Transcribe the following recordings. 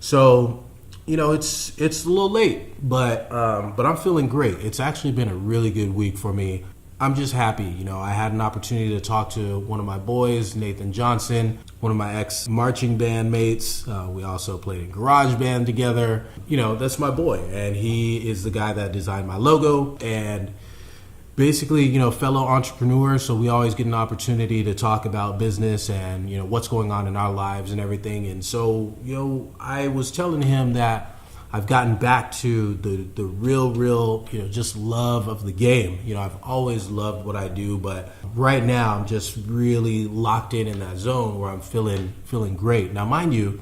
So, it's a little late, but I'm feeling great. It's actually been a really good week for me. I'm just happy. I had an opportunity to talk to one of my boys, Nathan Johnson, one of my ex-marching band mates. We also played in garage band together. That's my boy, and he is the guy that designed my logo, and basically, fellow entrepreneurs, so we always get an opportunity to talk about business and, what's going on in our lives and everything. And so, I was telling him that I've gotten back to the real, just love of the game. I've always loved what I do, but right now I'm just really locked in that zone where I'm feeling great. Now, mind you,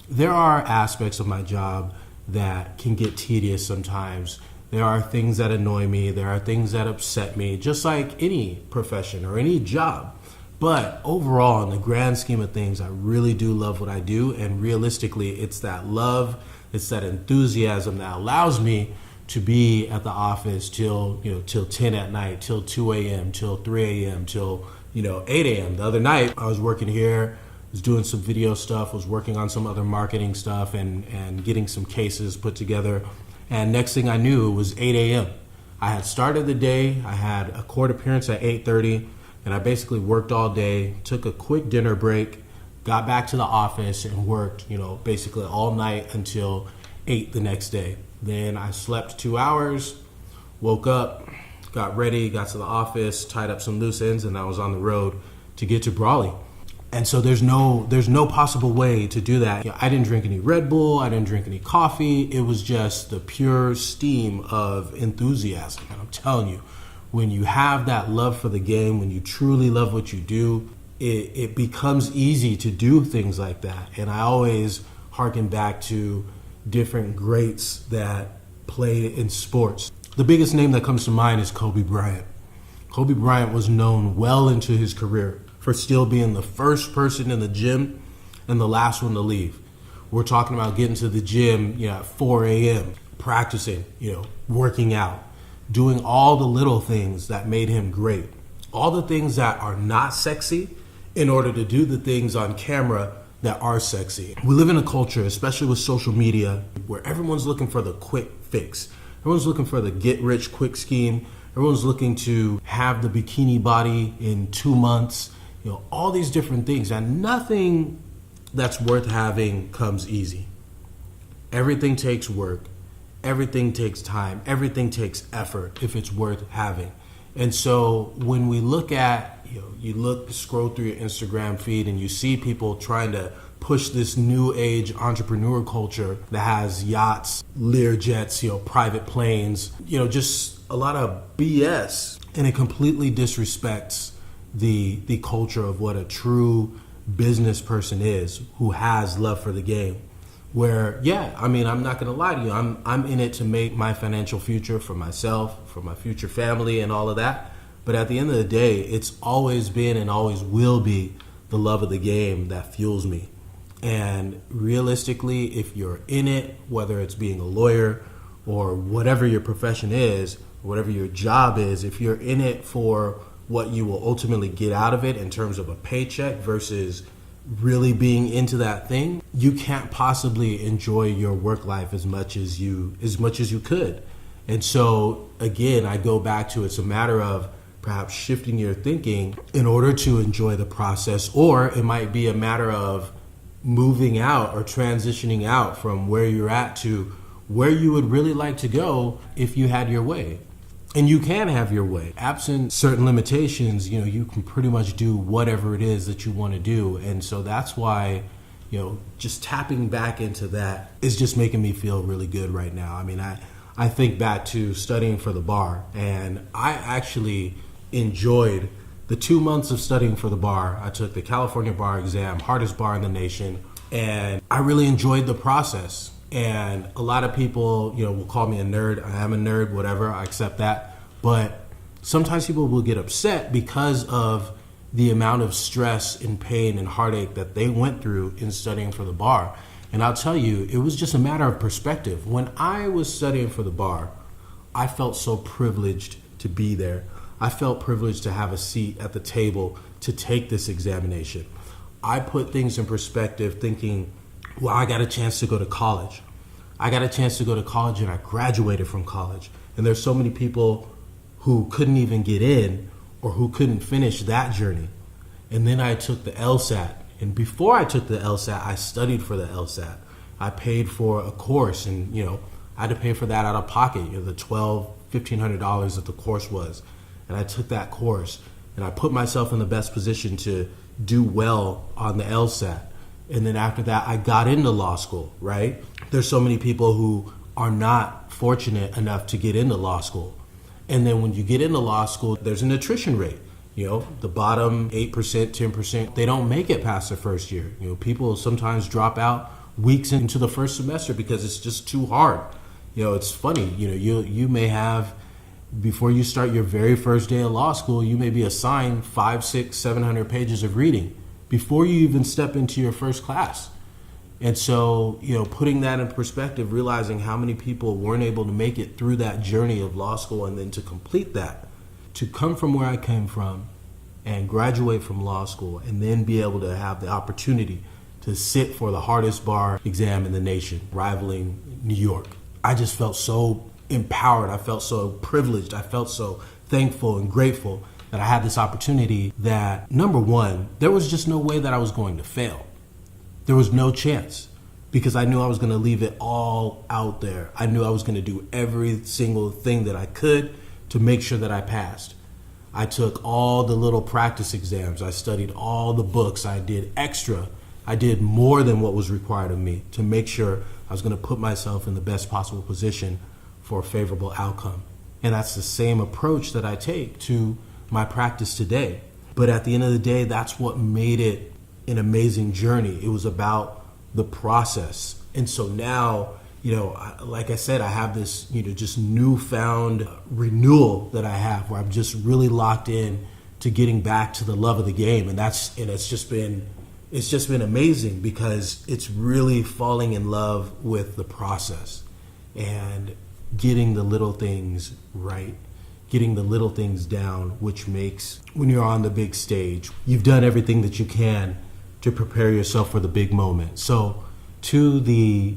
there are aspects of my job that can get tedious sometimes. There are things that annoy me. There are things that upset me, just like any profession or any job. But overall, in the grand scheme of things, I really do love what I do. And realistically, it's that love, it's that enthusiasm that allows me to be at the office till 10 at night, till 2 a.m., till 3 a.m., till 8 a.m. The other night, I was working here, was doing some video stuff, was working on some other marketing stuff and getting some cases put together. And next thing I knew, it was 8 a.m. I had started the day. I had a court appearance at 8:30, and I basically worked all day, took a quick dinner break, got back to the office and worked, basically all night until 8 the next day. Then I slept 2 hours, woke up, got ready, got to the office, tied up some loose ends, and I was on the road to get to Brawley. And so there's no possible way to do that. I didn't drink any Red Bull. I didn't drink any coffee. It was just the pure steam of enthusiasm. And I'm telling you, when you have that love for the game, when you truly love what you do, it becomes easy to do things like that. And I always harken back to different greats that play in sports. The biggest name that comes to mind is Kobe Bryant. Kobe Bryant was known well into his career for still being the first person in the gym and the last one to leave. We're talking about getting to the gym at 4 a.m., practicing, working out, doing all the little things that made him great. All the things that are not sexy in order to do the things on camera that are sexy. We live in a culture, especially with social media, where everyone's looking for the quick fix. Everyone's looking for the get-rich-quick scheme. Everyone's looking to have the bikini body in 2 months. All these different things, and nothing that's worth having comes easy. Everything takes work. Everything takes time. Everything takes effort if it's worth having. And so when we look at, scroll through your Instagram feed and you see people trying to push this new age entrepreneur culture that has yachts, Learjets, private planes, just a lot of BS, and it completely disrespects the culture of what a true business person is who has love for the game. Where, I'm not going to lie to you. I'm in it to make my financial future for myself, for my future family and all of that. But at the end of the day, it's always been and always will be the love of the game that fuels me. And realistically, if you're in it, whether it's being a lawyer or whatever your profession is, whatever your job is, if you're in it for what you will ultimately get out of it in terms of a paycheck versus really being into that thing, you can't possibly enjoy your work life as much as you could. And so again, I go back to, it's a matter of perhaps shifting your thinking in order to enjoy the process, or it might be a matter of moving out or transitioning out from where you're at to where you would really like to go if you had your way. And you can have your way. Absent certain limitations, you can pretty much do whatever it is that you want to do. And so that's why, just tapping back into that is just making me feel really good right now. I think back to studying for the bar, and I actually enjoyed the 2 months of studying for the bar. I took the California bar exam, hardest bar in the nation, and I really enjoyed the process. And a lot of people, will call me a nerd. I am a nerd, whatever. I accept that. But sometimes people will get upset because of the amount of stress and pain and heartache that they went through in studying for the bar. And I'll tell you, it was just a matter of perspective. When I was studying for the bar, I felt so privileged to be there. I felt privileged to have a seat at the table to take this examination. I put things in perspective thinking, Well, I got a chance to go to college. I got a chance to go to college and I graduated from college. And there's so many people who couldn't even get in or who couldn't finish that journey. And then I took the LSAT. And before I took the LSAT, I studied for the LSAT. I paid for a course and, I had to pay for that out of pocket, the $1,500 that the course was. And I took that course and I put myself in the best position to do well on the LSAT. And then after that, I got into law school, right? There's so many people who are not fortunate enough to get into law school. And then when you get into law school, there's an attrition rate. The bottom 8%, 10%, they don't make it past their first year. People sometimes drop out weeks into the first semester because it's just too hard. It's funny, you may have, before you start your very first day of law school, you may be assigned 500, 600, 700 pages of reading before you even step into your first class. And so, putting that in perspective, realizing how many people weren't able to make it through that journey of law school and then to complete that, to come from where I came from and graduate from law school and then be able to have the opportunity to sit for the hardest bar exam in the nation, rivaling New York. I just felt so empowered. I felt so privileged. I felt so thankful and grateful that I had this opportunity that, number one, there was just no way that I was going to fail. There was no chance because I knew I was going to leave it all out there. I knew I was going to do every single thing that I could to make sure that I passed. I took all the little practice exams. I studied all the books. I did extra. I did more than what was required of me to make sure I was going to put myself in the best possible position for a favorable outcome. And that's the same approach that I take to my practice today. But at the end of the day, that's what made it an amazing journey. It was about the process. And so now, like I said, I have this, just newfound renewal that I have where I'm just really locked in to getting back to the love of the game. And it's just been amazing because it's really falling in love with the process and getting the little things right, getting the little things down, which makes, when you're on the big stage, you've done everything that you can to prepare yourself for the big moment. So to the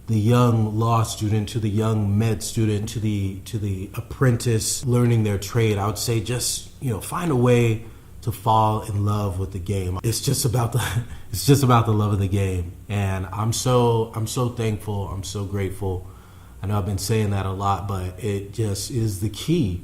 young law student, to the young med student, to the apprentice learning their trade, I would say just, find a way to fall in love with the game. It's just about the love of the game. And I'm so thankful. I'm so grateful. I know I've been saying that a lot, but it just is the key.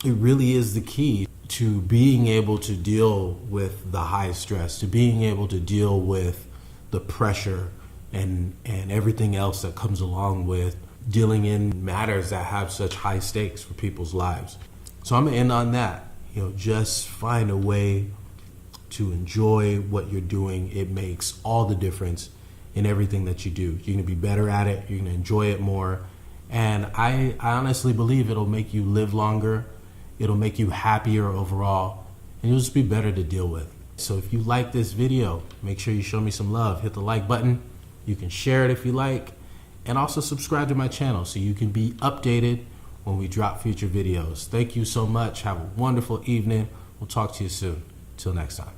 It really is the key to being able to deal with the high stress, to being able to deal with the pressure and everything else that comes along with dealing in matters that have such high stakes for people's lives. So I'm gonna end on that. Just find a way to enjoy what you're doing. It makes all the difference in everything that you do. You're gonna be better at it. You're gonna enjoy it more. And I honestly believe it'll make you live longer. It'll make you happier overall. And you'll just be better to deal with. So if you like this video, make sure you show me some love. Hit the like button. You can share it if you like. And also subscribe to my channel so you can be updated when we drop future videos. Thank you so much. Have a wonderful evening. We'll talk to you soon. Till next time.